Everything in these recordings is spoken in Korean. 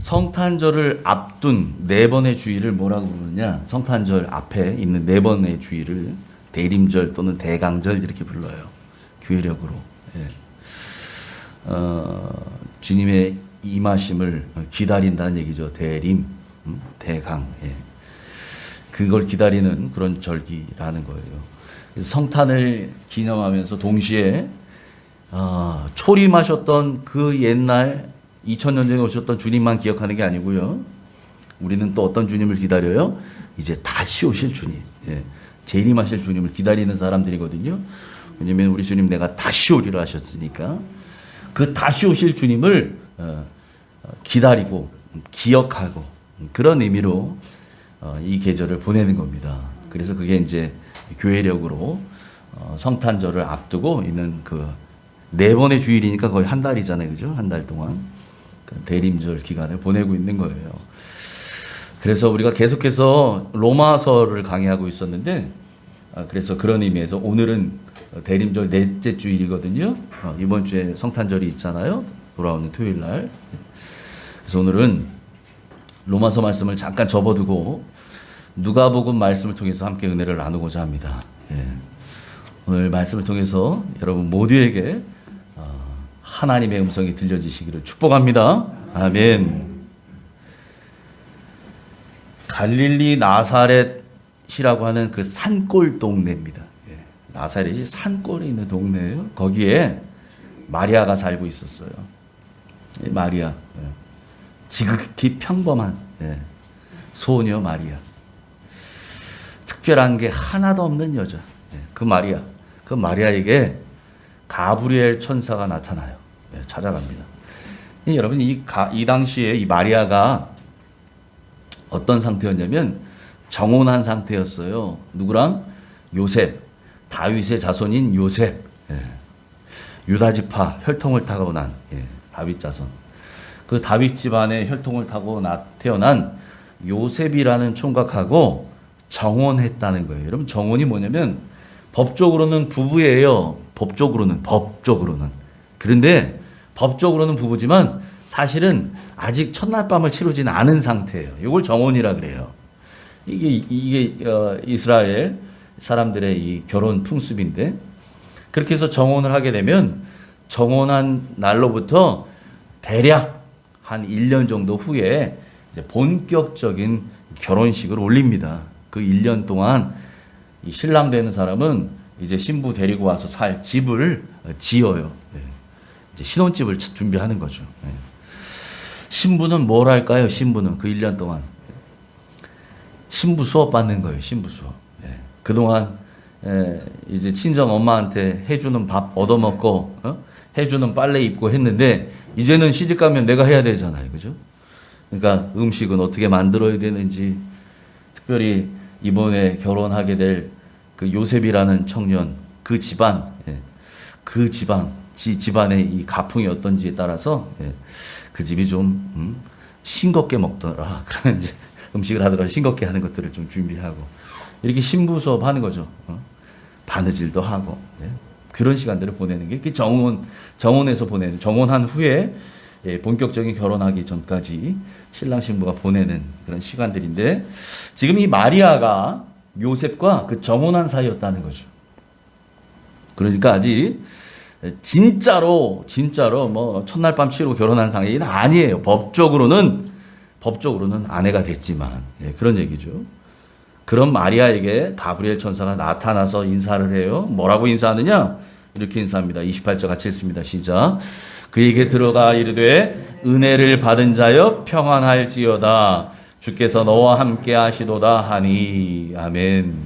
성탄절을 앞둔 네 번의 주일을 뭐라고 부르느냐? 성탄절 앞에 있는 네 번의 주일을 대림절 또는 대강절 이렇게 불러요. 교회력으로. 예. 주님의 임하심을 기다린다는 얘기죠. 대림, 대강. 예. 그걸 기다리는 그런 절기라는 거예요. 그래서 성탄을 기념하면서 동시에 초림하셨던 그 옛날 2000년 전에 오셨던 주님만 기억하는 게 아니고요. 우리는 또 어떤 주님을 기다려요? 이제 다시 오실 주님. 예. 재림하실 주님을 기다리는 사람들이거든요. 왜냐하면 우리 주님 내가 다시 오리라 하셨으니까 그 다시 오실 주님을 기다리고 기억하고 그런 의미로 이 계절을 보내는 겁니다. 그래서 그게 이제 교회력으로 성탄절을 앞두고 있는 그 네 번의 주일이니까 거의 한 달이잖아요. 그죠? 한 달 동안 대림절 기간을 보내고 있는 거예요. 그래서 우리가 계속해서 로마서를 강의하고 있었는데 그래서 그런 의미에서 오늘은 대림절 넷째 주일이거든요. 이번 주에 성탄절이 있잖아요. 돌아오는 토요일 날. 그래서 오늘은 로마서 말씀을 잠깐 접어두고 누가복음 말씀을 통해서 함께 은혜를 나누고자 합니다. 예. 오늘 말씀을 통해서 여러분 모두에게 하나님의 음성이 들려지시기를 축복합니다. 아멘. 갈릴리 나사렛이라고 하는 그 산골 동네입니다. 예. 나사렛이 산골에 있는 동네예요. 거기에 마리아가 살고 있었어요. 마리아. 예. 지극히 평범한 소녀 마리아. 특별한 게 하나도 없는 여자. 그 마리아에게 가브리엘 천사가 나타나요. 찾아갑니다. 여러분 이 당시에 이 마리아가 어떤 상태였냐면 정혼한 상태였어요. 누구랑? 요셉. 다윗의 자손인 요셉. 유다 지파 혈통을 타고 난 다윗 자손. 그 다윗 집안의 혈통을 타고 태어난 요셉이라는 총각하고 정혼했다는 거예요. 여러분 정혼이 뭐냐면 법적으로는 부부예요. 법적으로는. 그런데 법적으로는 부부지만 사실은 아직 첫날 밤을 치르진 않은 상태예요. 이걸 정혼이라 그래요. 이게 이스라엘 사람들의 이 결혼 풍습인데 그렇게 해서 정혼을 하게 되면 정혼한 날로부터 대략 한 1년 정도 후에 이제 본격적인 결혼식을 올립니다. 그 1년 동안 이 신랑 되는 사람은 이제 신부 데리고 와서 살 집을 지어요. 이제 신혼집을 준비하는 거죠. 신부는 뭘 할까요? 신부는 그 1년 동안 신부 수업 받는 거예요. 신부 수업. 그동안 이제 친정 엄마한테 해주는 밥 얻어먹고 해주는 빨래 입고 했는데 이제는 시집가면 내가 해야 되잖아요. 그죠? 그러니까 음식은 어떻게 만들어야 되는지 특별히 이번에 결혼하게 될 그 요셉이라는 청년 그 집안의 이 가풍이 어떤지에 따라서 그 집이 좀 싱겁게 먹더라. 그러면 이제 음식을 하더라도 싱겁게 하는 것들을 좀 준비하고 이렇게 신부 수업 하는 거죠. 바느질도 하고 그런 시간들을 보내는 게 정혼에서 보내는 정혼한 후에 본격적인 결혼하기 전까지 신랑 신부가 보내는 그런 시간들인데 지금 이 마리아가 요셉과 그 정혼한 사이였다는 거죠. 그러니까 아직 진짜로 뭐 첫날 밤 치르고 결혼한 상황이 아니에요. 법적으로는 아내가 됐지만 그런 얘기죠. 그런 마리아에게 가브리엘 천사가 나타나서 인사를 해요. 뭐라고 인사하느냐? 이렇게 인사합니다. 28절 같이 읽습니다. 시작. 그에게 들어가 이르되 은혜를 받은 자여 평안할지어다. 주께서 너와 함께 하시도다 하니. 아멘.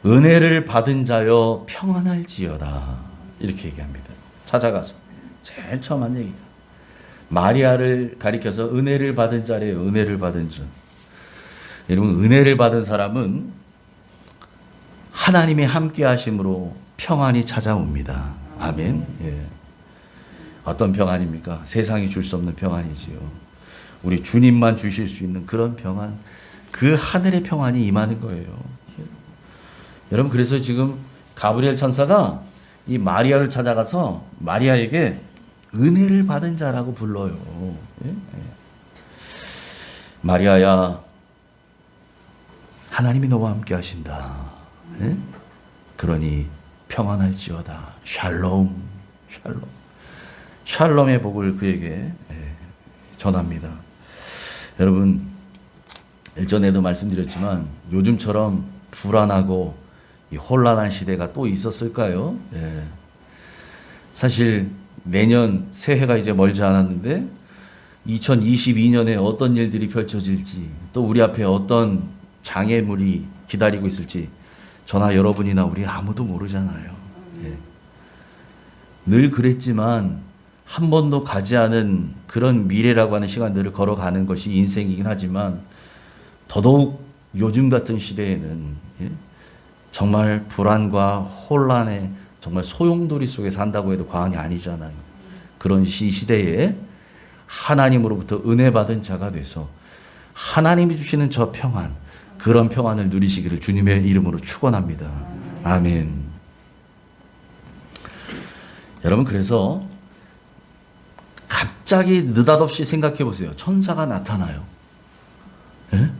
은혜를 받은 자여 평안할지어다. 이렇게 얘기합니다. 찾아가서. 제일 처음 한 얘기가. 마리아를 가리켜서 은혜를 받은 자래요. 은혜를 받은 자. 여러분 은혜를 받은 사람은 하나님의 함께 하심으로 평안이 찾아옵니다. 아멘. 어떤 평안입니까? 세상이 줄 수 없는 평안이지요. 우리 주님만 주실 수 있는 그런 평안, 그 하늘의 평안이 임하는 거예요. 여러분 그래서 지금 가브리엘 천사가 이 마리아를 찾아가서 마리아에게 은혜를 받은 자라고 불러요. 마리아야, 하나님이 너와 함께 하신다. 예? 그러니 평안할지어다. 샬롬, 샬롬. 샬롬의 복을 그에게 전합니다. 여러분, 일전에도 말씀드렸지만 요즘처럼 불안하고 혼란한 시대가 또 있었을까요? 예. 사실 내년 새해가 이제 멀지 않았는데 2022년에 어떤 일들이 펼쳐질지, 또 우리 앞에 어떤 장애물이 기다리고 있을지 저나 여러분이나 우리 아무도 모르잖아요. 예. 늘 그랬지만 한 번도 가지 않은 그런 미래라고 하는 시간들을 걸어가는 것이 인생이긴 하지만, 더더욱 요즘 같은 시대에는 정말 불안과 혼란에 정말 소용돌이 속에 산다고 해도 과언이 아니잖아요. 그런 시대에 하나님으로부터 은혜 받은 자가 돼서 하나님이 주시는 저 평안, 그런 평안을 누리시기를 주님의 이름으로 축원합니다. 아멘. 여러분, 그래서 갑자기 느닷없이 생각해 보세요. 천사가 나타나요. 예?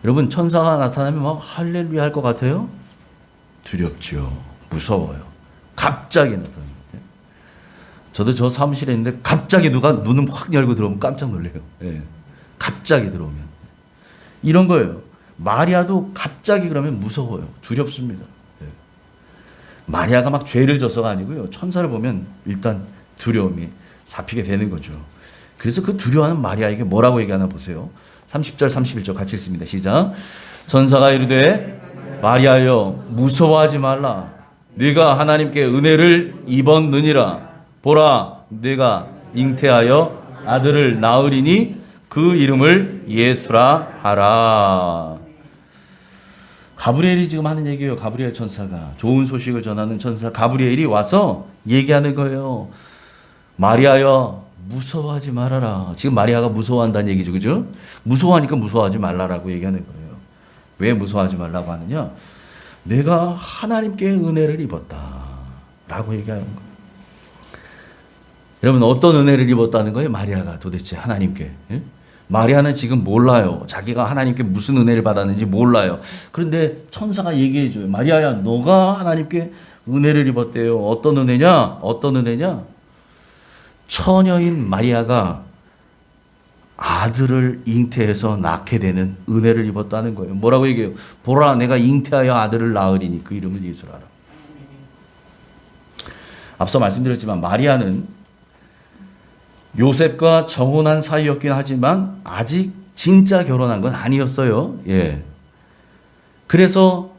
여러분, 천사가 나타나면 막 할렐루야 할 것 같아요? 두렵죠. 무서워요. 갑자기 나타납니다. 저도 저 사무실에 있는데 갑자기 누가 눈을 확 열고 들어오면 깜짝 놀래요. 예. 갑자기 들어오면. 이런 거예요. 마리아도 갑자기 그러면 무서워요. 두렵습니다. 예. 마리아가 막 죄를 져서가 아니고요. 천사를 보면 일단 두려움이 잡히게 되는 거죠. 그래서 그 두려워하는 마리아에게 뭐라고 얘기하나 보세요. 30절 31절 같이 읽습니다. 시작. 천사가 이르되 마리아여 무서워하지 말라. 네가 하나님께 은혜를 입었느니라. 보라, 네가 잉태하여 아들을 낳으리니 그 이름을 예수라 하라. 가브리엘이 지금 하는 얘기예요. 가브리엘 천사가, 좋은 소식을 전하는 천사 가브리엘이 와서 얘기하는 거예요. 마리아여 무서워하지 말아라. 지금 마리아가 무서워한다는 얘기죠. 그죠? 무서워하니까 무서워하지 말라라고 얘기하는 거예요. 왜 무서워하지 말라고 하느냐? 내가 하나님께 은혜를 입었다 라고 얘기하는 거예요. 여러분, 어떤 은혜를 입었다는 거예요? 마리아가 도대체 하나님께. 예? 마리아는 지금 몰라요. 자기가 하나님께 무슨 은혜를 받았는지 몰라요. 그런데 천사가 얘기해줘요. 마리아야, 너가 하나님께 은혜를 입었대요. 어떤 은혜냐? 어떤 은혜냐? 처녀인 마리아가 아들을 잉태해서 낳게 되는 은혜를 입었다는 거예요. 뭐라고 얘기해요? 보라, 내가 잉태하여 아들을 낳으리니 그 이름을 예수라 하라. 앞서 말씀드렸지만 마리아는 요셉과 정혼한 사이였긴 하지만 아직 진짜 결혼한 건 아니었어요. 예. 그래서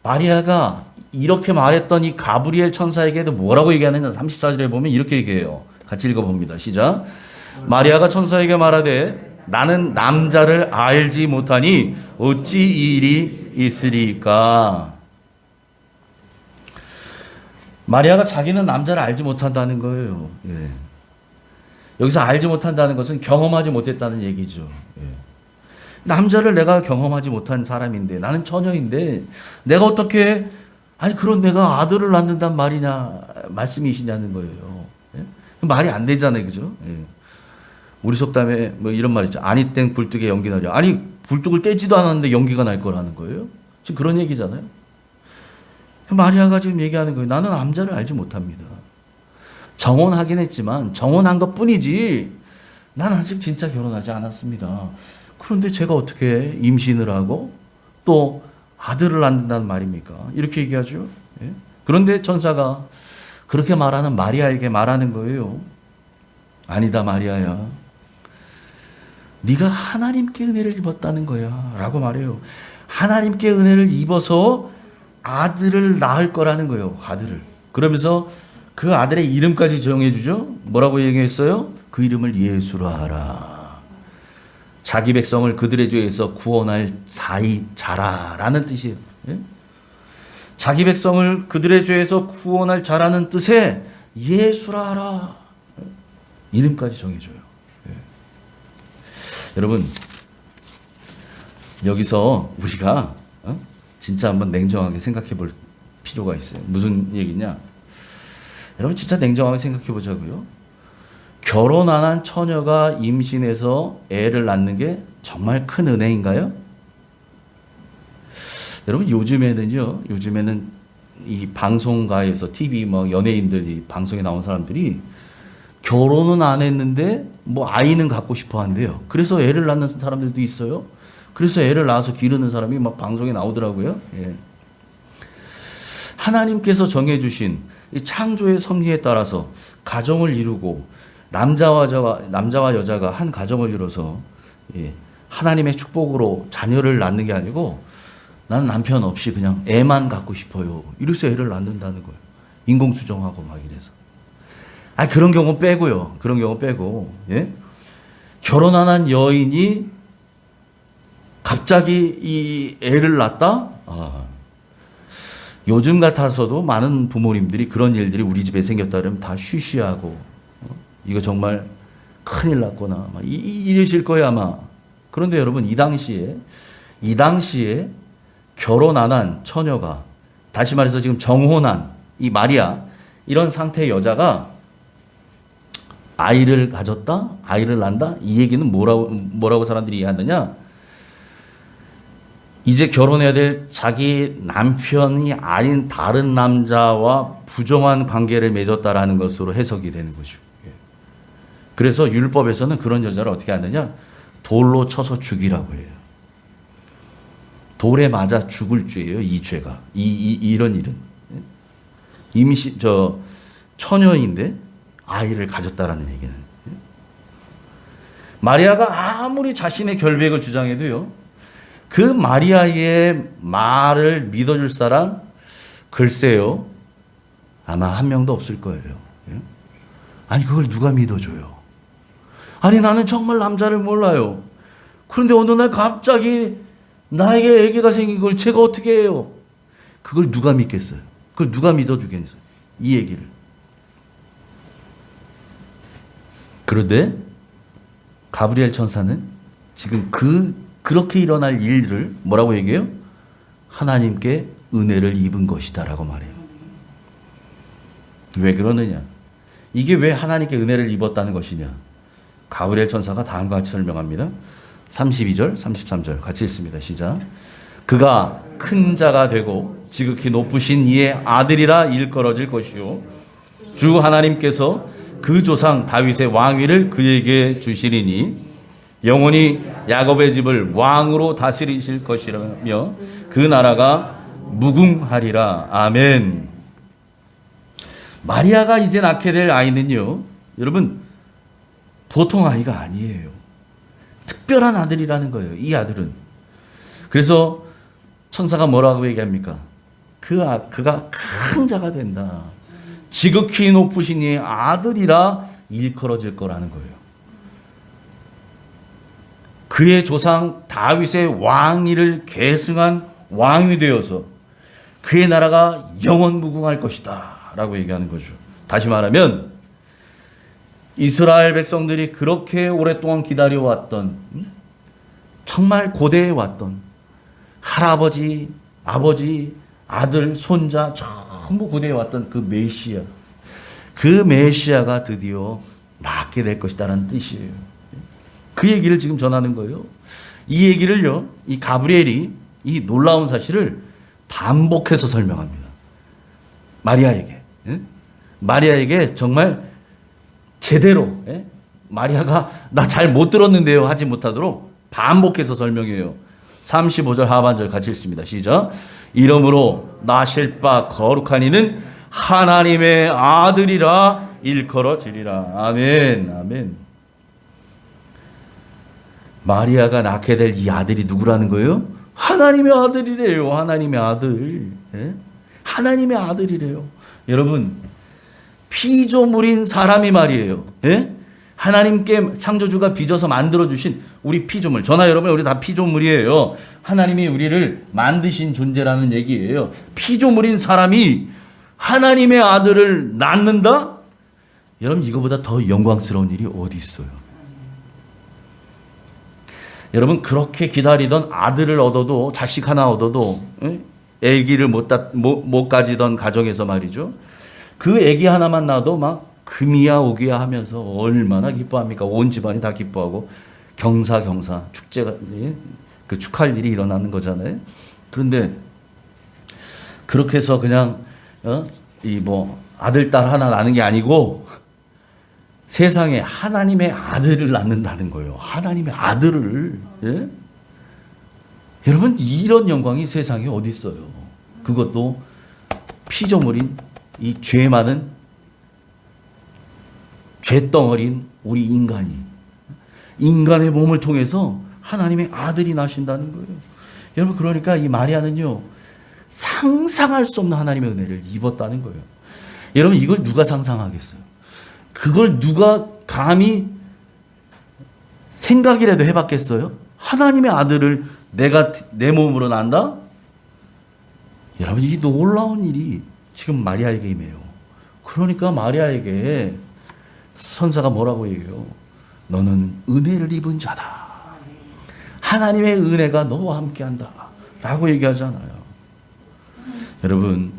마리아가 이렇게 말했던 이 가브리엘 천사에게도 뭐라고 얘기하느냐? 34절에 보면 이렇게 얘기해요. 같이 읽어봅니다. 시작. 마리아가 천사에게 말하되 나는 남자를 알지 못하니 어찌 이 일이 있으리까? 마리아가 자기는 남자를 알지 못한다는 거예요. 예. 여기서 알지 못한다는 것은 경험하지 못했다는 얘기죠. 예. 남자를 내가 경험하지 못한 사람인데, 나는 처녀인데 내가 어떻게, 아니 그런 내가 아들을 낳는단 말이냐, 말씀이시냐는 거예요. 예? 말이 안 되잖아요. 그죠? 예. 우리 속담에 뭐 이런 말 있죠. 아니 땡 굴뚝에 연기 나려. 아니 굴뚝을 떼지도 않았는데 연기가 날 거라는 거예요. 지금 그런 얘기잖아요. 마리아가 지금 얘기하는 거예요. 나는 남자를 알지 못합니다. 정혼하긴 했지만 정혼한 것 뿐이지 난 아직 진짜 결혼하지 않았습니다. 그런데 제가 어떻게 임신을 하고 또 아들을 낳는다는 말입니까? 이렇게 얘기하죠. 예? 그런데 천사가 그렇게 말하는 마리아에게 말하는 거예요. 아니다 마리아야, 네가 하나님께 은혜를 입었다는 거야 라고 말해요. 하나님께 은혜를 입어서 아들을 낳을 거라는 거예요. 아들을. 그러면서 그 아들의 이름까지 정해 주죠. 뭐라고 얘기했어요? 그 이름을 예수라 하라. 자기 백성을 그들의 죄에서 구원할 자라라는 뜻이에요. 예? 자기 백성을 그들의 죄에서 구원할 자라는 뜻에 예수라 하라. 이름까지 정해줘요. 예. 여러분, 여기서 우리가 진짜 한번 냉정하게 생각해 볼 필요가 있어요. 무슨 얘기냐? 여러분 진짜 냉정하게 생각해 보자고요. 결혼 안 한 처녀가 임신해서 애를 낳는 게 정말 큰 은혜인가요? 여러분 요즘에는 이 방송가에서 TV 뭐 연예인들이 방송에 나온 사람들이 결혼은 안 했는데 뭐 아이는 갖고 싶어 한대요. 그래서 애를 낳는 사람들도 있어요. 그래서 애를 낳아서 기르는 사람이 막 방송에 나오더라고요. 예. 하나님께서 정해주신 이 창조의 섭리에 따라서 가정을 이루고 남자와 여자가 한 가정을 이뤄서 예, 하나님의 축복으로 자녀를 낳는 게 아니고 나는 남편 없이 그냥 애만 갖고 싶어요. 이래서 애를 낳는다는 거예요. 인공수정하고 막 이래서. 그런 경우 빼고요. 그런 경우 빼고. 예? 결혼 안 한 여인이 갑자기 이 애를 낳았다? 요즘 같아서도 많은 부모님들이 그런 일들이 우리 집에 생겼다 그러면 다 쉬쉬하고 이거 정말 큰일 났구나. 이러실 거예요, 아마. 그런데 여러분, 이 당시에 결혼 안 한 처녀가, 다시 말해서 지금 정혼한 이 마리아, 이런 상태의 여자가 아이를 가졌다? 아이를 낳는다? 이 얘기는 뭐라고 사람들이 이해하느냐? 이제 결혼해야 될 자기 남편이 아닌 다른 남자와 부정한 관계를 맺었다라는 것으로 해석이 되는 거죠. 그래서 율법에서는 그런 여자를 어떻게 하느냐? 돌로 쳐서 죽이라고 해요. 돌에 맞아 죽을 죄예요, 이 죄가. 이런 일은. 처녀인데 아이를 가졌다라는 얘기는. 마리아가 아무리 자신의 결백을 주장해도요, 그 마리아의 말을 믿어줄 사람, 글쎄요, 아마 한 명도 없을 거예요. 아니, 그걸 누가 믿어줘요? 아니, 나는 정말 남자를 몰라요. 그런데 어느 날 갑자기 나에게 아기가 생긴 걸 제가 어떻게 해요? 그걸 누가 믿겠어요? 그걸 누가 믿어주겠어요? 이 얘기를. 그런데 가브리엘 천사는 지금 그렇게 일어날 일을 뭐라고 얘기해요? 하나님께 은혜를 입은 것이다라고 말해요. 왜 그러느냐? 이게 왜 하나님께 은혜를 입었다는 것이냐? 가브리엘 천사가 다음과 같이 설명합니다. 32절, 33절 같이 읽습니다. 시작. 그가 큰 자가 되고 지극히 높으신 이의 아들이라 일컬어질 것이요 주 하나님께서 그 조상 다윗의 왕위를 그에게 주시리니 영원히 야곱의 집을 왕으로 다스리실 것이라며 그 나라가 무궁하리라. 아멘. 마리아가 이제 낳게 될 아이는요, 여러분, 보통 아이가 아니에요. 특별한 아들이라는 거예요, 이 아들은. 그래서 천사가 뭐라고 얘기합니까? 그가 큰 자가 된다. 지극히 높으신 이의 아들이라 일컬어질 거라는 거예요. 그의 조상 다윗의 왕위를 계승한 왕이 되어서 그의 나라가 영원무궁할 것이다 라고 얘기하는 거죠. 다시 말하면 이스라엘 백성들이 그렇게 오랫동안 기다려왔던, 정말 고대해왔던 할아버지, 아버지, 아들, 손자 전부 고대해왔던 그 메시아, 그 메시아가 드디어 낳게 될 것이다라는 뜻이에요. 그 얘기를 지금 전하는 거예요. 이 얘기를요, 이 가브리엘이 이 놀라운 사실을 반복해서 설명합니다. 마리아에게 정말 제대로, 마리아가 나 잘 못 들었는데요 하지 못하도록 반복해서 설명해요. 35절 하반절 같이 읽습니다. 시작. 이러므로 나실 바 거룩한 이는 하나님의 아들이라 일컬어지리라. 아멘. 아멘. 마리아가 낳게 될 이 아들이 누구라는 거예요? 하나님의 아들이래요. 하나님의 아들. 하나님의 아들이래요. 여러분, 피조물인 사람이 말이에요. 하나님께 창조주가 빚어서 만들어주신 우리 피조물. 저나 여러분, 우리 다 피조물이에요. 하나님이 우리를 만드신 존재라는 얘기예요. 피조물인 사람이 하나님의 아들을 낳는다? 여러분, 이거보다 더 영광스러운 일이 어디 있어요? 여러분, 그렇게 기다리던 아들을 얻어도, 자식 하나 얻어도 아기를 못 가지던 가정에서 말이죠, 그 아기 하나만 낳아도 막 금이야 오기야 하면서 얼마나 기뻐합니까? 온 집안이 다 기뻐하고 경사 축제가 그 축하할 일이 일어나는 거잖아요. 그런데 그렇게 해서 그냥 이 뭐 아들 딸 하나 낳는 게 아니고 세상에 하나님의 아들을 낳는다는 거예요. 하나님의 아들을. 예? 여러분 이런 영광이 세상에 어디 있어요? 그것도 피조물인 이 죄 많은 죄덩어리인 우리 인간의 몸을 통해서 하나님의 아들이 나신다는 거예요. 여러분 그러니까 이 마리아는요 상상할 수 없는 하나님의 은혜를 입었다는 거예요. 여러분 이걸 누가 상상하겠어요? 그걸 누가 감히 생각이라도 해봤겠어요? 하나님의 아들을 내가 내 몸으로 난다? 여러분 이 놀라운 일이 지금 마리아에게 임해요. 그러니까 마리아에게 선사가 뭐라고 얘기해요? 너는 은혜를 입은 자다. 하나님의 은혜가 너와 함께한다 라고 얘기하잖아요. 여러분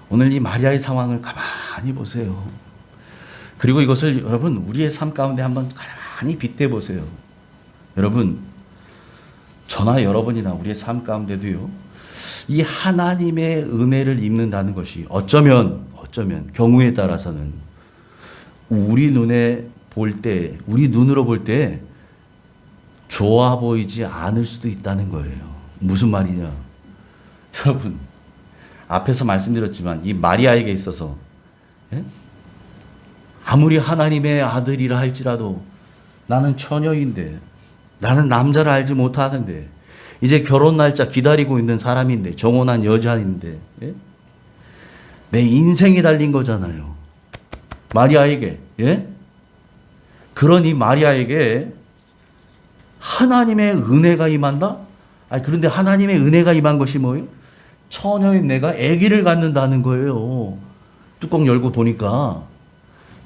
오늘 이 마리아의 상황을 가만히 보세요. 그리고 이것을 여러분 우리의 삶 가운데 한번 가만히 빗대 보세요. 여러분 저나 여러분이나 우리의 삶 가운데도요 이 하나님의 은혜를 입는다는 것이 어쩌면 경우에 따라서는 우리 눈에 볼 때, 우리 눈으로 볼 때 좋아 보이지 않을 수도 있다는 거예요. 무슨 말이냐? 여러분 앞에서 말씀드렸지만 이 마리아에게 있어서 아무리 하나님의 아들이라 할지라도 나는 처녀인데, 나는 남자를 알지 못하는데, 이제 결혼 날짜 기다리고 있는 사람인데, 정혼한 여자인데, 내 인생이 달린 거잖아요. 마리아에게, 그러니 마리아에게 하나님의 은혜가 임한다? 그런데 하나님의 은혜가 임한 것이 뭐예요? 처녀인 내가 아기를 갖는다는 거예요. 뚜껑 열고 보니까.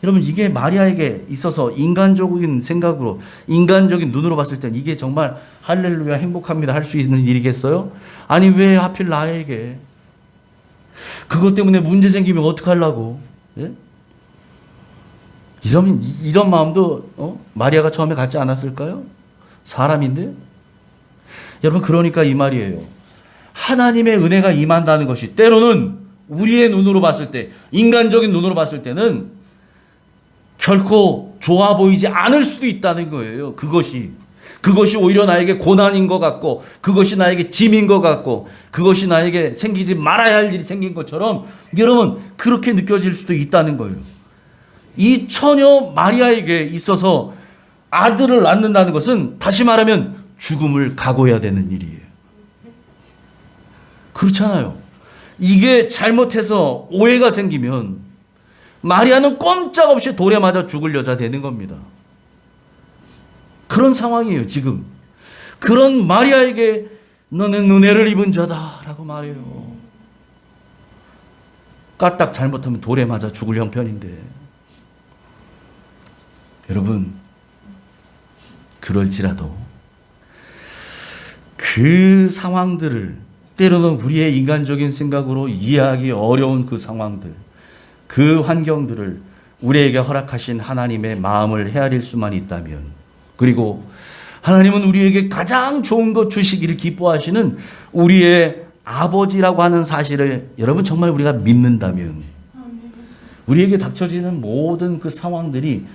여러분 이게 마리아에게 있어서 인간적인 생각으로, 인간적인 눈으로 봤을 땐 이게 정말 할렐루야 행복합니다 할 수 있는 일이겠어요? 아니 왜 하필 나에게? 그것 때문에 문제 생기면 어떡하려고? 이런 마음도 마리아가 처음에 갖지 않았을까요? 사람인데? 여러분 그러니까 이 말이에요. 하나님의 은혜가 임한다는 것이 때로는 우리의 눈으로 봤을 때, 인간적인 눈으로 봤을 때는 결코 좋아 보이지 않을 수도 있다는 거예요. 그것이 오히려 나에게 고난인 것 같고, 그것이 나에게 짐인 것 같고, 그것이 나에게 생기지 말아야 할 일이 생긴 것처럼 여러분 그렇게 느껴질 수도 있다는 거예요. 이 처녀 마리아에게 있어서 아들을 낳는다는 것은 다시 말하면 죽음을 각오해야 되는 일이에요. 그렇잖아요. 이게 잘못해서 오해가 생기면 마리아는 꼼짝없이 돌에 맞아 죽을 여자 되는 겁니다. 그런 상황이에요, 지금. 그런 마리아에게 너는 은혜를 입은 자다라고 말해요. 까딱 잘못하면 돌에 맞아 죽을 형편인데. 여러분, 그럴지라도 그 상황들을 때로는 우리의 인간적인 생각으로 이해하기 어려운 그 상황들, 그 환경들을 우리에게 허락하신 하나님의 마음을 헤아릴 수만 있다면, 그리고 하나님은 우리에게 가장 좋은 것 주시기를 기뻐하시는 우리의 아버지라고 하는 사실을 여러분 정말 우리가 믿는다면, 우리에게 닥쳐지는 모든 그 상황들이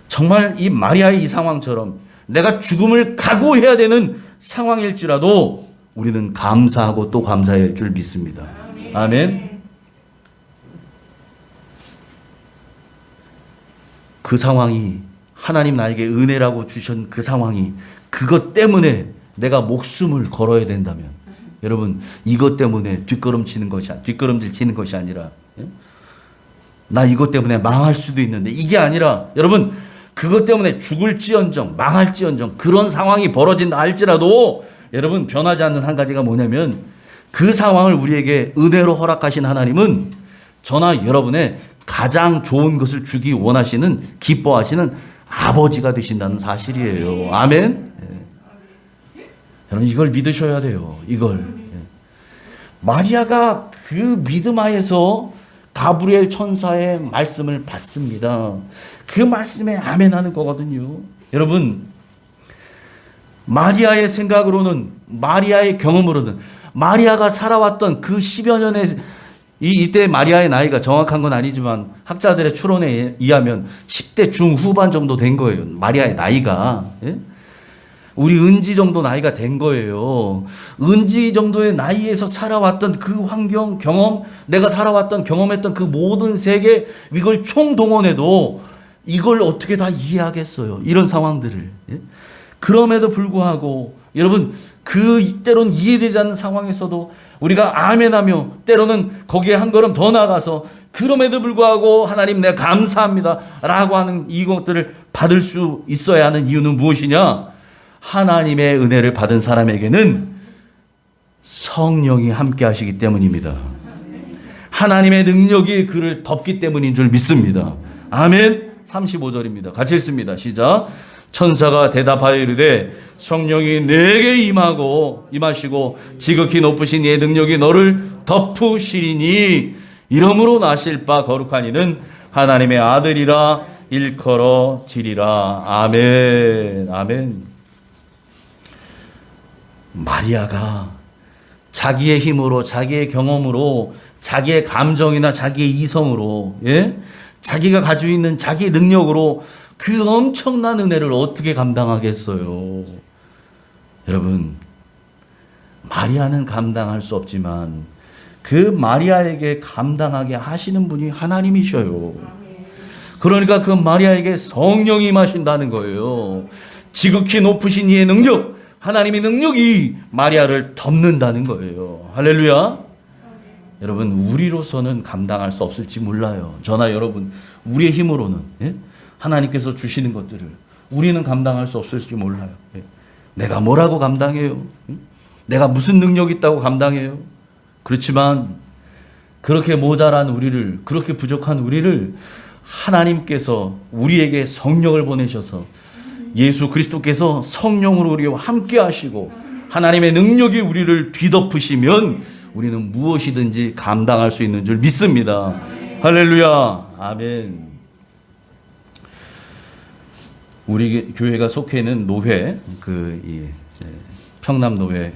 정말 이 마리아의 이 상황처럼 내가 죽음을 각오해야 되는 상황일지라도 우리는 감사하고 또 감사해야 할 줄 믿습니다. 아멘. 그 상황이 하나님 나에게 은혜라고 주신 그 상황이 그것 때문에 내가 목숨을 걸어야 된다면, 여러분 이것 때문에 뒷걸음질 치는 것이 아니라 나 이것 때문에 망할 수도 있는데, 이게 아니라 여러분 그것 때문에 죽을지언정 망할지언정 그런 상황이 벌어진다 할지라도 여러분 변하지 않는 한 가지가 뭐냐면, 그 상황을 우리에게 은혜로 허락하신 하나님은 저나 여러분의 가장 좋은 것을 주기 원하시는, 기뻐하시는 아버지가 되신다는 사실이에요. 아멘. 여러분 이걸 믿으셔야 돼요. 이걸. 마리아가 그 믿음 하에서 가브리엘 천사의 말씀을 받습니다. 그 말씀에 아멘하는 거거든요. 여러분, 마리아의 생각으로는, 마리아의 경험으로는, 마리아가 살아왔던 그 10여 년의 이때 마리아의 나이가 정확한 건 아니지만 학자들의 추론에 의하면 10대 중후반 정도 된 거예요. 마리아의 나이가. 예? 우리 은지 정도 나이가 된 거예요. 은지 정도의 나이에서 살아왔던 그 환경, 경험, 내가 살아왔던 경험했던 그 모든 세계, 이걸 총동원해도 이걸 어떻게 다 이해하겠어요. 이런 상황들을. 예? 그럼에도 불구하고 여러분, 그 이때로는 이해되지 않는 상황에서도 우리가 아멘하며 때로는 거기에 한 걸음 더 나가서 그럼에도 불구하고 하나님 내가 감사합니다 라고 하는 이것들을 받을 수 있어야 하는 이유는 무엇이냐? 하나님의 은혜를 받은 사람에게는 성령이 함께 하시기 때문입니다. 하나님의 능력이 그를 덮기 때문인 줄 믿습니다. 아멘. 35절입니다. 같이 읽습니다. 시작. 천사가 대답하여 이르되 성령이 내게 임하시고 지극히 높으신 이의 능력이 너를 덮으시리니 이러므로 나실 바 거룩한 이는 하나님의 아들이라 일컬어지리라. 아멘. 아멘. 마리아가 자기의 힘으로, 자기의 경험으로, 자기의 감정이나 자기의 이성으로, 예? 자기가 가지고 있는 자기의 능력으로 그 엄청난 은혜를 어떻게 감당하겠어요? 여러분, 마리아는 감당할 수 없지만 그 마리아에게 감당하게 하시는 분이 하나님이셔요. 그러니까 그 마리아에게 성령이 임하신다는 거예요. 지극히 높으신 이의 능력, 하나님의 능력이 마리아를 덮는다는 거예요. 할렐루야. 여러분, 우리로서는 감당할 수 없을지 몰라요. 저나 여러분, 우리의 힘으로는, 예? 하나님께서 주시는 것들을 우리는 감당할 수 없을지 몰라요. 예? 내가 뭐라고 감당해요? 내가 무슨 능력이 있다고 감당해요? 그렇지만 그렇게 모자란 우리를, 그렇게 부족한 우리를 하나님께서 우리에게 성령을 보내셔서 예수 그리스도께서 성령으로 우리와 함께 하시고 하나님의 능력이 우리를 뒤덮으시면 우리는 무엇이든지 감당할 수 있는 줄 믿습니다. 할렐루야. 아멘. 우리 교회가 속해 있는 노회, 평남 노회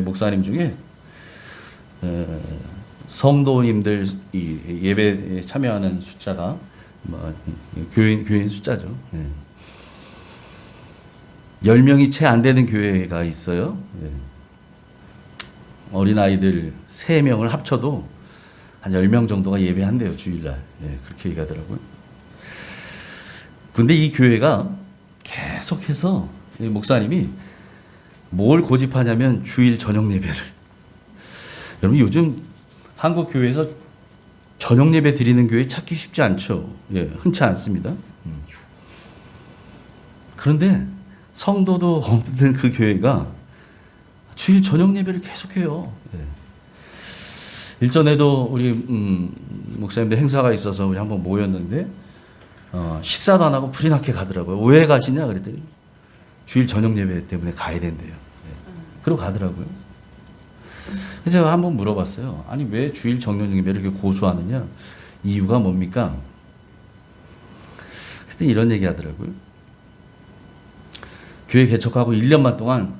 목사님 중에 성도님들 예배에 참여하는 숫자가 교인 숫자죠. 10명이 채 안 되는 교회가 있어요. 어린아이들 3명을 합쳐도 한 10명 정도가 예배한대요, 주일날. 그렇게 얘기하더라고요. 근데 이 교회가 계속해서 목사님이 뭘 고집하냐면 주일 저녁 예배를. 여러분, 요즘 한국 교회에서 저녁 예배 드리는 교회 찾기 쉽지 않죠. 흔치 않습니다. 그런데 성도도 없는 그 교회가 주일 저녁 예배를 계속해요. 일전에도 우리 목사님들 행사가 있어서 우리 한번 모였는데 식사도 안 하고 불이 나게 가더라고요. 왜 가시냐 그랬더니 주일 저녁 예배 때문에 가야 된대요. 그러고 가더라고요. 그래서 제가 한번 물어봤어요. 아니, 왜 주일 저녁 예배를 이렇게 고수하느냐? 이유가 뭡니까? 그때 이런 얘기 하더라고요. 교회 개척하고 1년만 동안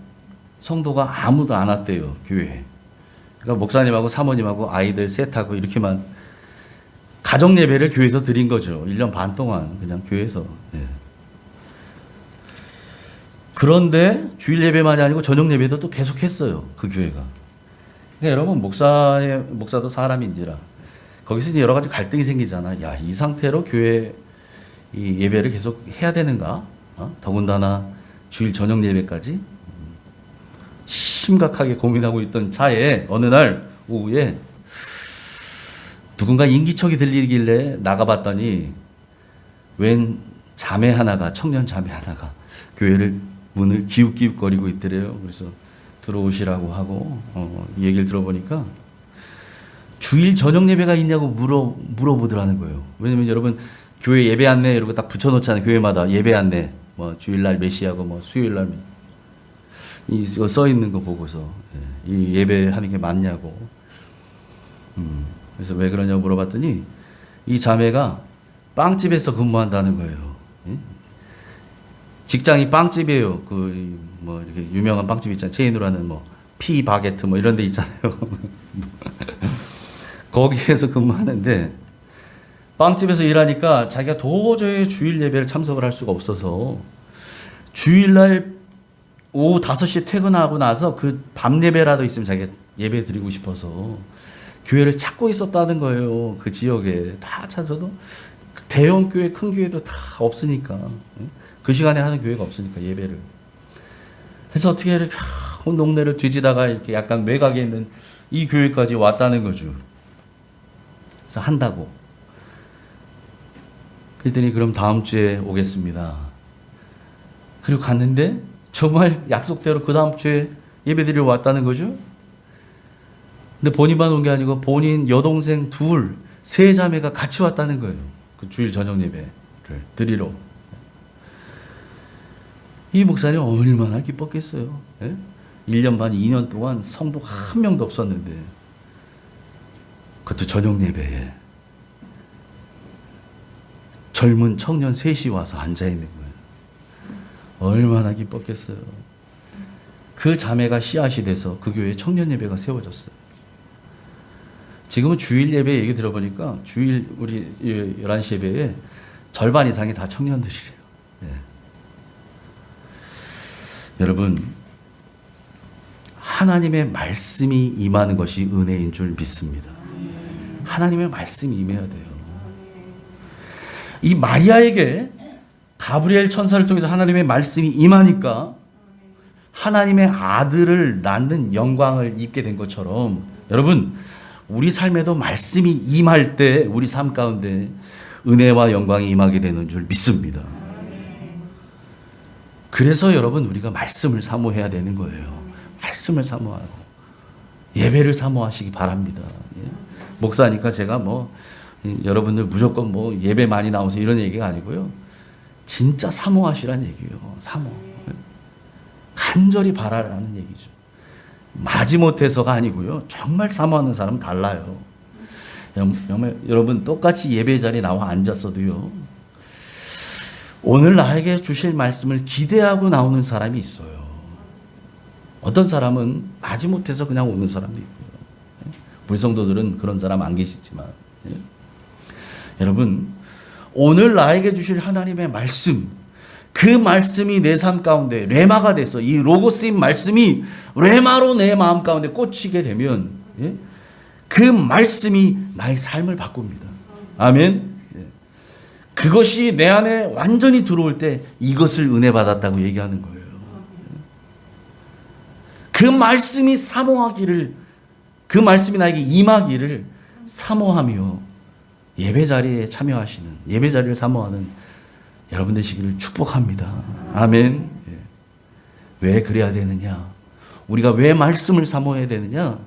성도가 아무도 안 왔대요, 교회에. 그러니까 목사님하고 사모님하고 아이들 셋하고 이렇게만 가정 예배를 교회에서 드린 거죠. 1년 반 동안 그냥 교회에서. 그런데 주일 예배만이 아니고 저녁 예배도 또 계속 했어요, 그 교회가. 그러니까 여러분, 목사도 사람인지라 거기서 이제 여러 가지 갈등이 생기잖아. 야, 이 상태로 교회 이 예배를 계속 해야 되는가? 더군다나 주일 저녁 예배까지. 심각하게 고민하고 있던 차에 어느 날 오후에 누군가 인기척이 들리길래 나가봤더니 웬 자매 하나가, 청년 자매 하나가 교회를 문을 기웃기웃거리고 있더래요. 그래서 들어오시라고 하고 이 얘기를 들어보니까 주일 저녁 예배가 있냐고 물어보더라는 거예요. 왜냐면 여러분, 교회 예배 안내 이러고 딱 붙여놓잖아요. 교회마다 예배 안내, 뭐 주일날 몇 시하고 뭐 수요일날 이거 써 있는 거 보고서 이 예배하는 게 맞냐고. 그래서 왜 그러냐고 물어봤더니 이 자매가 빵집에서 근무한다는 거예요. 예? 직장이 빵집이에요. 뭐 이렇게 유명한 빵집 있잖아요. 체인으로 하는 뭐 피바게트 뭐 이런 데 있잖아요. 거기에서 근무하는데 빵집에서 일하니까 자기가 도저히 주일 예배를 참석을 할 수가 없어서 주일날 오후 5시에 퇴근하고 나서 그 밤 예배라도 있으면 자기가 예배 드리고 싶어서 교회를 찾고 있었다는 거예요. 그 지역에 다 찾아도 대형 교회, 큰 교회도 다 없으니까 그 시간에 하는 교회가 없으니까 예배를. 그래서 어떻게 이렇게 온 동네를 뒤지다가 이렇게 약간 외곽에 있는 이 교회까지 왔다는 거죠. 그래서 한다고. 그랬더니 그럼 다음 주에 오겠습니다. 그리고 갔는데 정말 약속대로 그 다음 주에 예배드리러 왔다는 거죠. 근데 본인만 온 게 아니고 본인 여동생 둘, 세 자매가 같이 왔다는 거예요. 그 주일 저녁 예배를 드리러. 이 목사님 얼마나 기뻤겠어요. 예? 1년 반, 2년 동안 성도 한 명도 없었는데 그것도 저녁 예배에 젊은 청년 셋이 와서 앉아있는 거예요. 얼마나 기뻤겠어요. 그 자매가 씨앗이 돼서 그 교회에 청년 예배가 세워졌어요. 지금은 주일 예배 얘기 들어보니까 주일 우리 11시 예배에 절반 이상이 다 청년들이래요. 네. 여러분, 하나님의 말씀이 임하는 것이 은혜인 줄 믿습니다. 하나님의 말씀이 임해야 돼요. 이 마리아에게 가브리엘 천사를 통해서 하나님의 말씀이 임하니까 하나님의 아들을 낳는 영광을 입게 된 것처럼 여러분, 우리 삶에도 말씀이 임할 때 우리 삶 가운데 은혜와 영광이 임하게 되는 줄 믿습니다. 그래서 여러분, 우리가 말씀을 사모해야 되는 거예요. 말씀을 사모하고 예배를 사모하시기 바랍니다. 예? 목사니까 제가 여러분들 무조건 예배 많이 나오세요 이런 얘기가 아니고요. 진짜 사모하시란 얘기예요. 사모. 간절히 바라라는 얘기죠. 마지못해서가 아니고요. 정말 사모하는 사람은 달라요. 여러분 똑같이 예배 자리에 나와 앉았어도요. 오늘 나에게 주실 말씀을 기대하고 나오는 사람이 있어요. 어떤 사람은 마지못해서 그냥 오는 사람도 있고요. 우리 성도들은 그런 사람 안 계시지만 여러분, 오늘 나에게 주실 하나님의 말씀, 그 말씀이 내 삶 가운데 레마가 돼서 이 로고스인 말씀이 레마로 내 마음 가운데 꽂히게 되면 그 말씀이 나의 삶을 바꿉니다. 아멘. 그것이 내 안에 완전히 들어올 때 이것을 은혜 받았다고 얘기하는 거예요. 그 말씀이 사모하기를, 그 말씀이 나에게 임하기를 사모하며 예배 자리에 참여하시는, 예배 자리를 사모하는 여러분 되시기를 축복합니다. 아멘. 왜 그래야 되느냐? 우리가 왜 말씀을 사모해야 되느냐?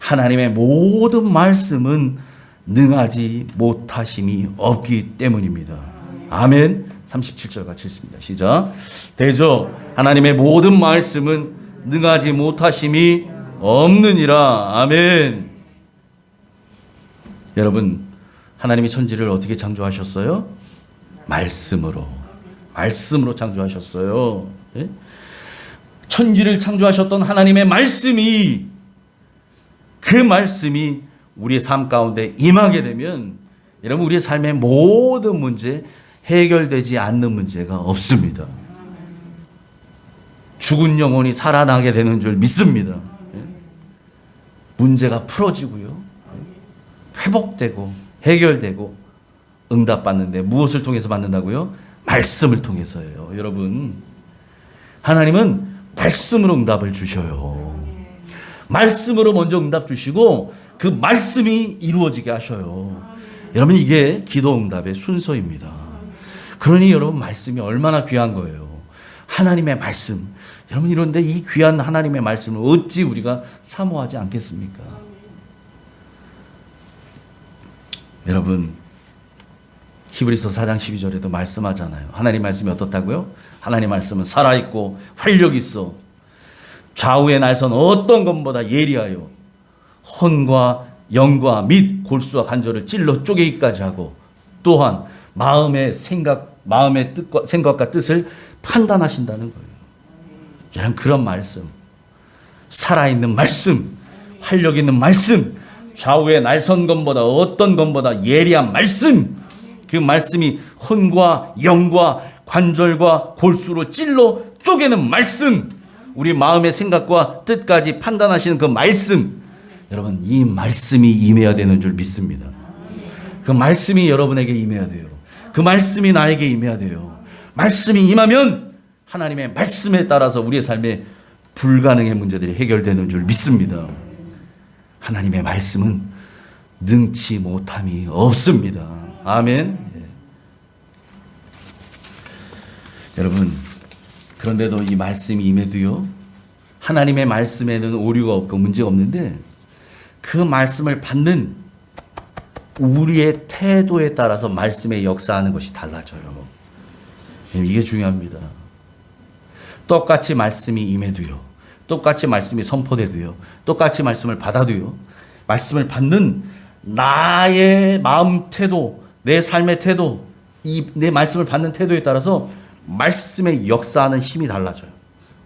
하나님의 모든 말씀은 능하지 못하심이 없기 때문입니다. 아멘. 37절 같이 읽습니다. 시작. 대저 하나님의 모든 말씀은 능하지 못하심이 없느니라. 아멘. 여러분, 하나님이 천지를 어떻게 창조하셨어요? 말씀으로 창조하셨어요. 예? 천지를 창조하셨던 하나님의 말씀이, 그 말씀이 우리의 삶 가운데 임하게 되면 여러분, 우리의 삶의 모든 문제, 해결되지 않는 문제가 없습니다. 죽은 영혼이 살아나게 되는 줄 믿습니다. 예? 문제가 풀어지고요, 회복되고 해결되고 응답받는데 무엇을 통해서 받는다고요? 말씀을 통해서예요. 여러분, 하나님은 말씀으로 응답을 주셔요. 말씀으로 먼저 응답 주시고 그 말씀이 이루어지게 하셔요. 여러분, 이게 기도 응답의 순서입니다. 그러니 여러분, 말씀이 얼마나 귀한 거예요. 하나님의 말씀. 여러분, 이런데 이 귀한 하나님의 말씀을 어찌 우리가 사모하지 않겠습니까? 여러분, 히브리서 4장 12절에도 말씀하잖아요. 하나님 말씀이 어떻다고요? 하나님 말씀은 살아있고 활력 있어 좌우의 날선 어떤 것보다 예리하여 혼과 영과 및 골수와 관절을 찔러 쪼개기까지 하고 또한 마음의 생각과 뜻을 판단하신다는 거예요. 여러분, 그런 말씀, 살아있는 말씀, 활력 있는 말씀, 좌우의 날선 검보다 어떤 검보다 예리한 말씀, 그 말씀이 혼과 영과 관절과 골수로 찔러 쪼개는 말씀, 우리 마음의 생각과 뜻까지 판단하시는 그 말씀, 여러분, 이 말씀이 임해야 되는 줄 믿습니다. 그 말씀이 여러분에게 임해야 돼요. 그 말씀이 나에게 임해야 돼요. 말씀이 임하면 하나님의 말씀에 따라서 우리의 삶에 불가능의 문제들이 해결되는 줄 믿습니다. 하나님의 말씀은 능치 못함이 없습니다. 아멘. 예. 여러분, 그런데도 이 말씀이 임해도요, 하나님의 말씀에는 오류가 없고 문제가 없는데 그 말씀을 받는 우리의 태도에 따라서 말씀의 역사하는 것이 달라져요. 이게 중요합니다. 똑같이 말씀이 임해도요, 똑같이 말씀이 선포돼도요, 똑같이 말씀을 받아도요, 말씀을 받는 나의 마음 태도, 내 삶의 태도, 내 말씀을 받는 태도에 따라서 말씀의 역사하는 힘이 달라져요.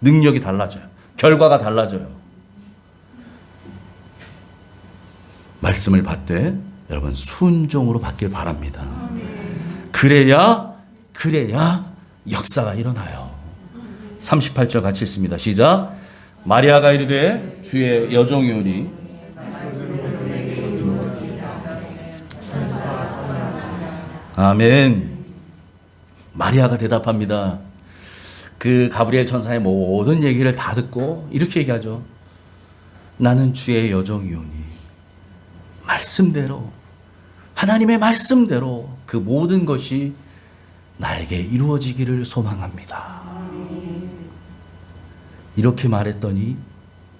능력이 달라져요. 결과가 달라져요. 말씀을 받되 여러분 순종으로 받길 바랍니다. 그래야 역사가 일어나요. 38절 같이 읽습니다. 시작. 마리아가 이르되 주의 여종이오니 아멘. 마리아가 대답합니다. 그 가브리엘 천사의 모든 얘기를 다 듣고 이렇게 얘기하죠. 나는 주의 여종이오니 말씀대로, 하나님의 말씀대로 그 모든 것이 나에게 이루어지기를 소망합니다. 이렇게 말했더니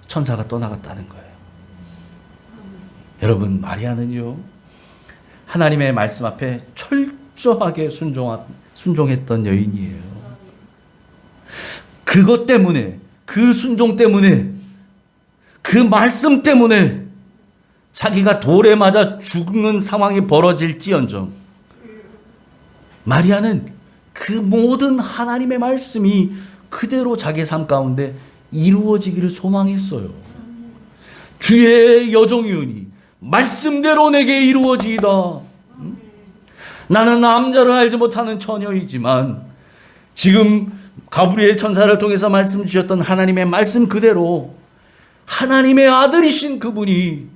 천사가 떠나갔다는 거예요. 여러분, 마리아는요, 하나님의 말씀 앞에 철저하게 순종했던 여인이에요. 그것 때문에, 그 순종 때문에, 그 말씀 때문에 자기가 돌에 맞아 죽는 상황이 벌어질지언정 마리아는 그 모든 하나님의 말씀이 그대로 자기 삶 가운데 이루어지기를 소망했어요. 주의 여종이오니 말씀대로 내게 이루어지이다. 나는 남자를 알지 못하는 처녀이지만 지금 가브리엘 천사를 통해서 말씀 주셨던 하나님의 말씀 그대로 하나님의 아들이신 그분이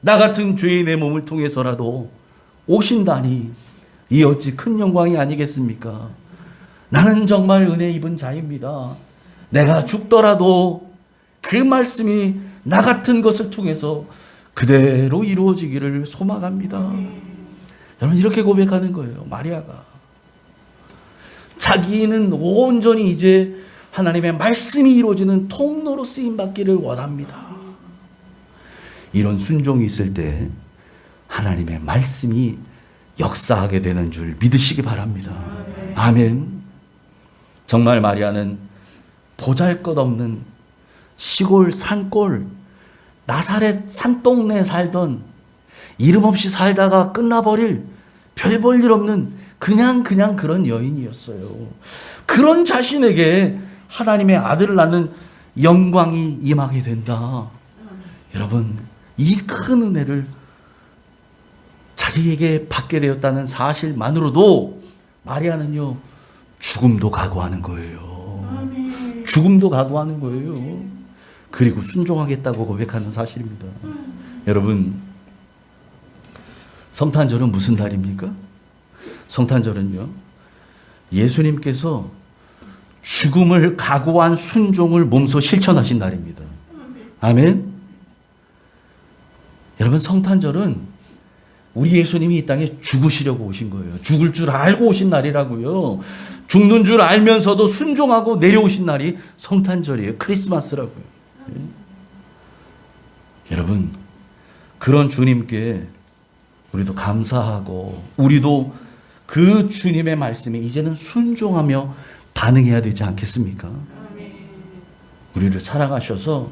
나 같은 죄인의 몸을 통해서라도 오신다니 이 어찌 큰 영광이 아니겠습니까? 나는 정말 은혜 입은 자입니다. 내가 죽더라도 그 말씀이 나 같은 것을 통해서 그대로 이루어지기를 소망합니다. 여러분, 이렇게 고백하는 거예요. 마리아가 자기는 온전히 이제 하나님의 말씀이 이루어지는 통로로 쓰임받기를 원합니다. 이런 순종이 있을 때 하나님의 말씀이 역사하게 되는 줄 믿으시기 바랍니다. 아멘. 정말 마리아는 보잘것없는 시골 산골 나사렛 산동네에 살던 이름 없이 살다가 끝나버릴 별 볼 일 없는 그냥 그런 여인이었어요. 그런 자신에게 하나님의 아들을 낳는 영광이 임하게 된다. 여러분, 이 큰 은혜를 자기에게 받게 되었다는 사실만으로도 마리아는요, 죽음도 각오하는 거예요. 죽음도 각오하는 거예요. 그리고 순종하겠다고 고백하는 사실입니다. 여러분, 성탄절은 무슨 날입니까? 성탄절은요, 예수님께서 죽음을 각오한 순종을 몸소 실천하신 날입니다. 아멘. 여러분, 성탄절은 우리 예수님이 이 땅에 죽으시려고 오신 거예요. 죽을 줄 알고 오신 날이라고요. 죽는 줄 알면서도 순종하고 내려오신 날이 성탄절이에요. 크리스마스라고요. 예? 여러분, 그런 주님께 우리도 감사하고 우리도 그 주님의 말씀에 이제는 순종하며 반응해야 되지 않겠습니까? 우리를 사랑하셔서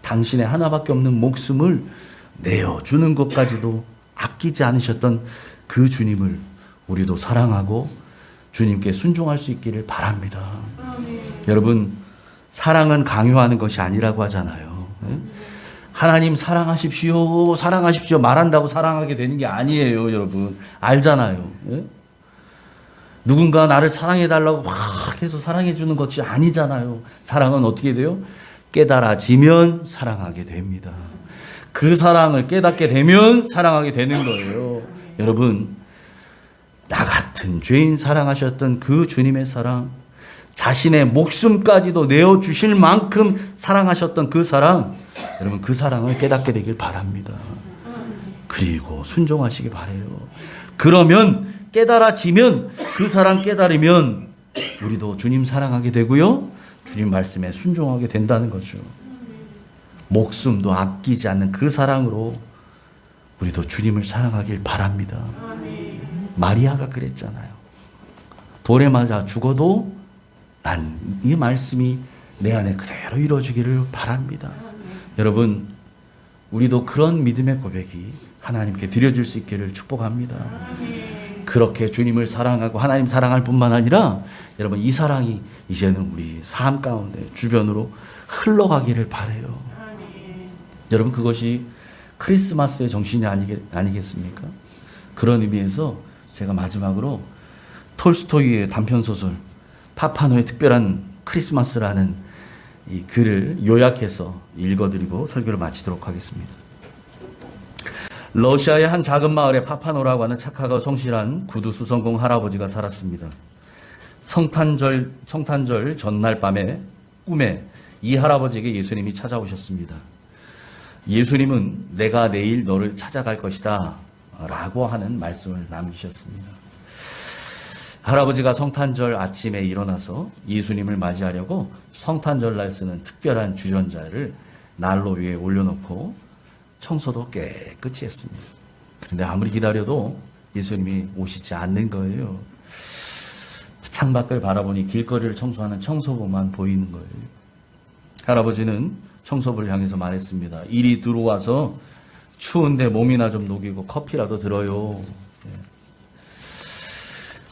당신의 하나밖에 없는 목숨을 내어주는 것까지도 아끼지 않으셨던 그 주님을 우리도 사랑하고 주님께 순종할 수 있기를 바랍니다. 여러분, 사랑은 강요하는 것이 아니라고 하잖아요. 하나님 사랑하십시오, 사랑하십시오 말한다고 사랑하게 되는 게 아니에요. 여러분 알잖아요. 누군가 나를 사랑해달라고 막 해서 사랑해주는 것이 아니잖아요. 사랑은 어떻게 돼요? 깨달아지면 사랑하게 됩니다. 그 사랑을 깨닫게 되면 사랑하게 되는 거예요. 여러분, 나 같은 죄인 사랑하셨던 그 주님의 사랑, 자신의 목숨까지도 내어주실 만큼 사랑하셨던 그 사랑, 여러분 그 사랑을 깨닫게 되길 바랍니다. 그리고 순종하시기 바라요. 그러면 깨달아지면, 그 사랑 깨달으면 우리도 주님 사랑하게 되고요, 주님 말씀에 순종하게 된다는 거죠. 목숨도 아끼지 않는 그 사랑으로 우리도 주님을 사랑하길 바랍니다. 마리아가 그랬잖아요. 돌에 맞아 죽어도 난 이 말씀이 내 안에 그대로 이루어지기를 바랍니다. 여러분, 우리도 그런 믿음의 고백이 하나님께 드려질 수 있기를 축복합니다. 그렇게 주님을 사랑하고 하나님 사랑할 뿐만 아니라 여러분 이 사랑이 이제는 우리 삶 가운데 주변으로 흘러가기를 바라요. 여러분, 그것이 크리스마스의 정신이 아니겠습니까? 그런 의미에서 제가 마지막으로 톨스토이의 단편소설 파파노의 특별한 크리스마스라는 이 글을 요약해서 읽어드리고 설교를 마치도록 하겠습니다. 러시아의 한 작은 마을에 파파노라고 하는 착하고 성실한 구두 수성공 할아버지가 살았습니다. 성탄절 전날 밤에 꿈에 이 할아버지에게 예수님이 찾아오셨습니다. 예수님은 내가 내일 너를 찾아갈 것이다 라고 하는 말씀을 남기셨습니다. 할아버지가 성탄절 아침에 일어나서 예수님을 맞이하려고 성탄절날 쓰는 특별한 주전자를 난로 위에 올려놓고 청소도 깨끗이 했습니다. 그런데 아무리 기다려도 예수님이 오시지 않는 거예요. 창밖을 바라보니 길거리를 청소하는 청소부만 보이는 거예요. 할아버지는 청소부를 향해서 말했습니다. 이리 들어와서 추운데 몸이나 좀 녹이고 커피라도 들어요.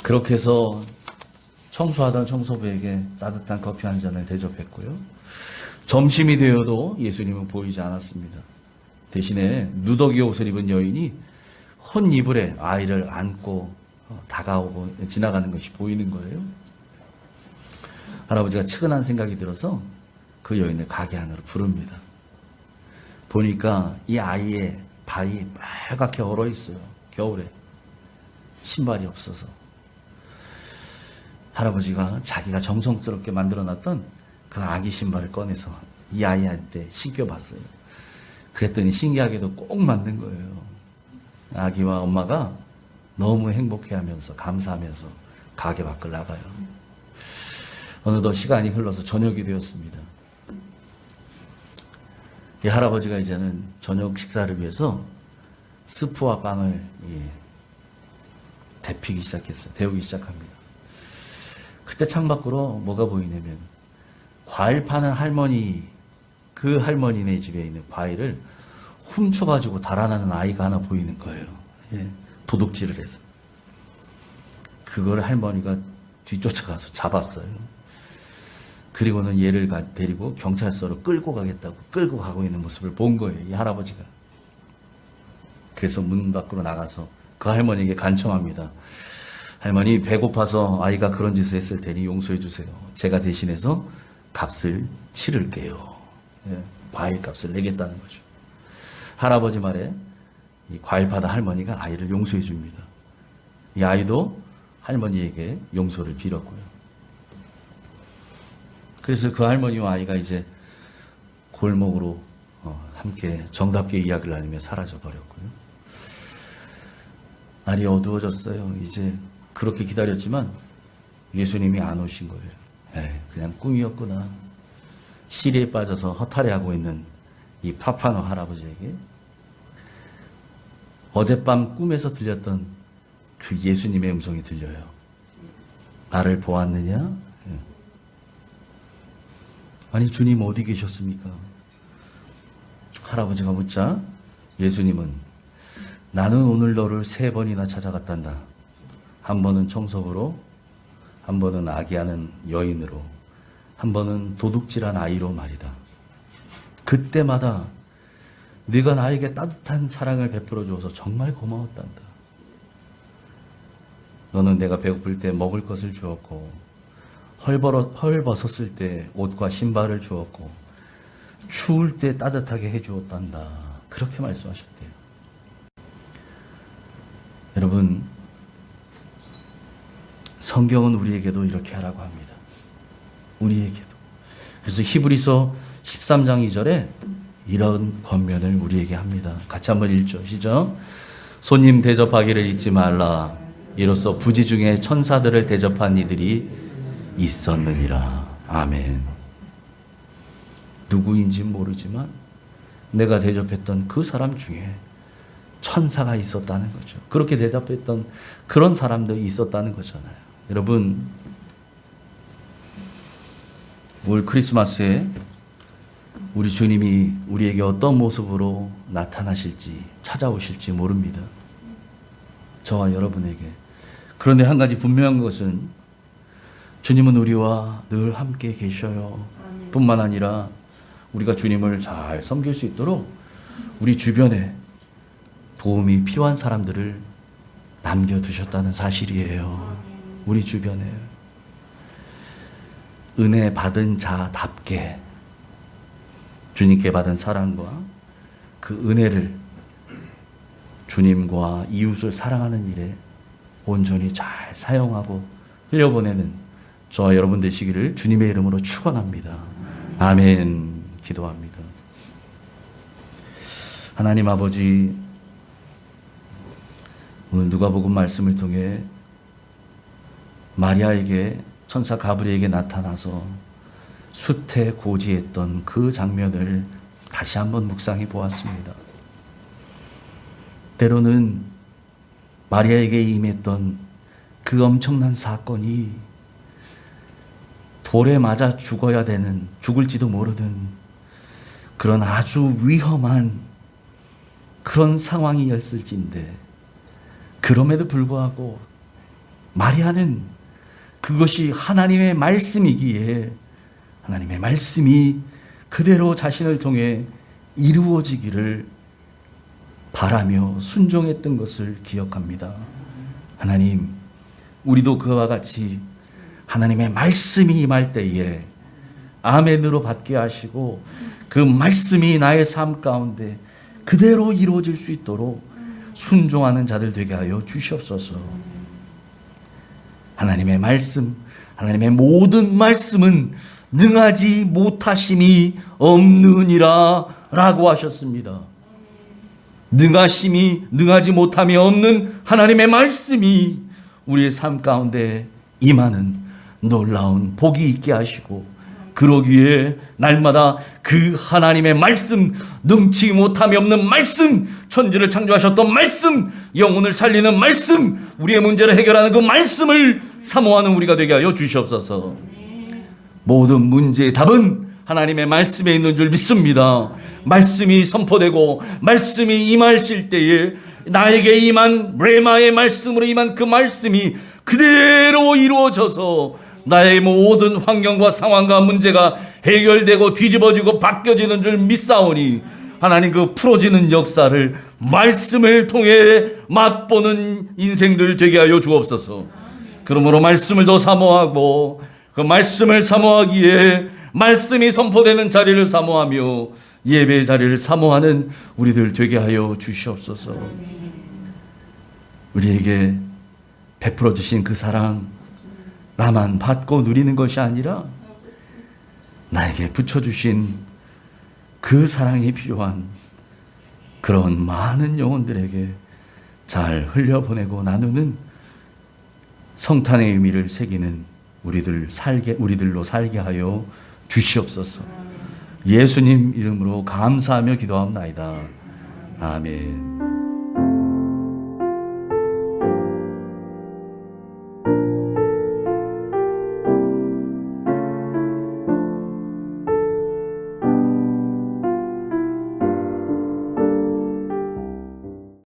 그렇게 해서 청소하던 청소부에게 따뜻한 커피 한 잔을 대접했고요. 점심이 되어도 예수님은 보이지 않았습니다. 대신에 누더기 옷을 입은 여인이 헌 이불에 아이를 안고 다가오고 지나가는 것이 보이는 거예요. 할아버지가 측은한 생각이 들어서 그 여인을 가게 안으로 부릅니다. 보니까 이 아이의 발이 빨갛게 얼어 있어요. 겨울에 신발이 없어서. 할아버지가 자기가 정성스럽게 만들어놨던 그 아기 신발을 꺼내서 이 아이한테 신겨봤어요. 그랬더니 신기하게도 꼭 맞는 거예요. 아기와 엄마가 너무 행복해하면서 감사하면서 가게 밖을 나가요. 어느덧 시간이 흘러서 저녁이 되었습니다. 이 할아버지가 이제는 저녁 식사를 위해서 스프와 빵을 데우기 시작합니다. 그때 창밖으로 뭐가 보이냐면 과일 파는 할머니, 그 할머니네 집에 있는 과일을 훔쳐가지고 달아나는 아이가 하나 보이는 거예요. 도둑질을 해서. 그걸 할머니가 뒤쫓아가서 잡았어요. 그리고는 얘를 데리고 경찰서로 끌고 가겠다고 끌고 가고 있는 모습을 본 거예요, 이 할아버지가. 그래서 문 밖으로 나가서 그 할머니에게 간청합니다. 할머니, 배고파서 아이가 그런 짓을 했을 테니 용서해 주세요. 제가 대신해서 값을 치를게요. 과일 값을 내겠다는 거죠. 할아버지 말에 이 과일 파다 할머니가 아이를 용서해 줍니다. 이 아이도 할머니에게 용서를 빌었고요. 그래서 그 할머니와 아이가 이제 골목으로 함께 정답게 이야기를 나누며 사라져 버렸고요. 날이 어두워졌어요. 이제 그렇게 기다렸지만 예수님이 안 오신 거예요. 그냥 꿈이었구나. 시리에 빠져서 허탈해하고 있는 이 파파노 할아버지에게 어젯밤 꿈에서 들렸던 그 예수님의 음성이 들려요. 나를 보았느냐? 아니, 주님 어디 계셨습니까? 할아버지가 묻자 예수님은 나는 오늘 너를 3번이나 찾아갔단다. 한 번은 청석으로, 한 번은 아기하는 여인으로, 한 번은 도둑질한 아이로 말이다. 그때마다 네가 나에게 따뜻한 사랑을 베풀어 주어서 정말 고마웠단다. 너는 내가 배고플 때 먹을 것을 주었고, 헐벗었을 때 옷과 신발을 주었고, 추울 때 따뜻하게 해주었단다. 그렇게 말씀하셨대요. 여러분, 성경은 우리에게도 이렇게 하라고 합니다. 우리에게도. 그래서 히브리서 13장 2절에 이런 권면을 우리에게 합니다. 같이 한번 읽죠. 시작. 손님 대접하기를 잊지 말라. 이로써 부지 중에 천사들을 대접한 이들이 있었느니라. 아멘. 누구인지 모르지만 내가 대접했던 그 사람 중에 천사가 있었다는 거죠. 그렇게 대접했던 그런 사람들이 있었다는 거잖아요. 여러분, 올 크리스마스에 우리 주님이 우리에게 어떤 모습으로 나타나실지, 찾아오실지 모릅니다. 저와 여러분에게. 그런데 한 가지 분명한 것은 주님은 우리와 늘 함께 계셔요. 뿐만 아니라 우리가 주님을 잘 섬길 수 있도록 우리 주변에 도움이 필요한 사람들을 남겨두셨다는 사실이에요. 우리 주변에. 은혜 받은 자답게 주님께 받은 사랑과 그 은혜를 주님과 이웃을 사랑하는 일에 온전히 잘 사용하고 흘려보내는 저와 여러분 되시기를 주님의 이름으로 축원합니다. 아멘. 기도합니다. 하나님 아버지, 오늘 누가복음 말씀을 통해 마리아에게 천사 가브리엘에게 나타나서 수태고지했던 그 장면을 다시 한번 묵상해 보았습니다. 때로는 마리아에게 임했던 그 엄청난 사건이 돌에 맞아 죽어야 되는, 죽을지도 모르는 그런 아주 위험한 그런 상황이었을진데, 그럼에도 불구하고 마리아는 그것이 하나님의 말씀이기에 하나님의 말씀이 그대로 자신을 통해 이루어지기를 바라며 순종했던 것을 기억합니다. 하나님, 우리도 그와 같이 하나님의 말씀이 임할 때에 아멘으로 받게 하시고 그 말씀이 나의 삶 가운데 그대로 이루어질 수 있도록 순종하는 자들 되게 하여 주시옵소서. 하나님의 말씀, 하나님의 모든 말씀은 능하지 못하심이 없느니라 라고 하셨습니다. 능하지 못함이 없는 하나님의 말씀이 우리의 삶 가운데 임하는 놀라운 복이 있게 하시고, 그러기에 날마다 그 하나님의 말씀, 능치 못함이 없는 말씀, 천지를 창조하셨던 말씀, 영혼을 살리는 말씀, 우리의 문제를 해결하는 그 말씀을 사모하는 우리가 되게 하여 주시옵소서. 모든 문제의 답은 하나님의 말씀에 있는 줄 믿습니다. 말씀이 선포되고 말씀이 임하실 때에 나에게 임한 레마의 말씀으로 임한 그 말씀이 그대로 이루어져서 나의 모든 환경과 상황과 문제가 해결되고 뒤집어지고 바뀌어지는 줄 믿사오니, 하나님 그 풀어지는 역사를 말씀을 통해 맛보는 인생들 되게 하여 주옵소서. 그러므로 말씀을 더 사모하고 그 말씀을 사모하기에 말씀이 선포되는 자리를 사모하며 예배의 자리를 사모하는 우리들 되게 하여 주시옵소서. 우리에게 베풀어 주신 그 사랑, 나만 받고 누리는 것이 아니라 나에게 붙여주신 그 사랑이 필요한 그런 많은 영혼들에게 잘 흘려보내고 나누는 성탄의 의미를 새기는 우리들로 살게 하여 주시옵소서. 예수님 이름으로 감사하며 기도합나이다. 아멘.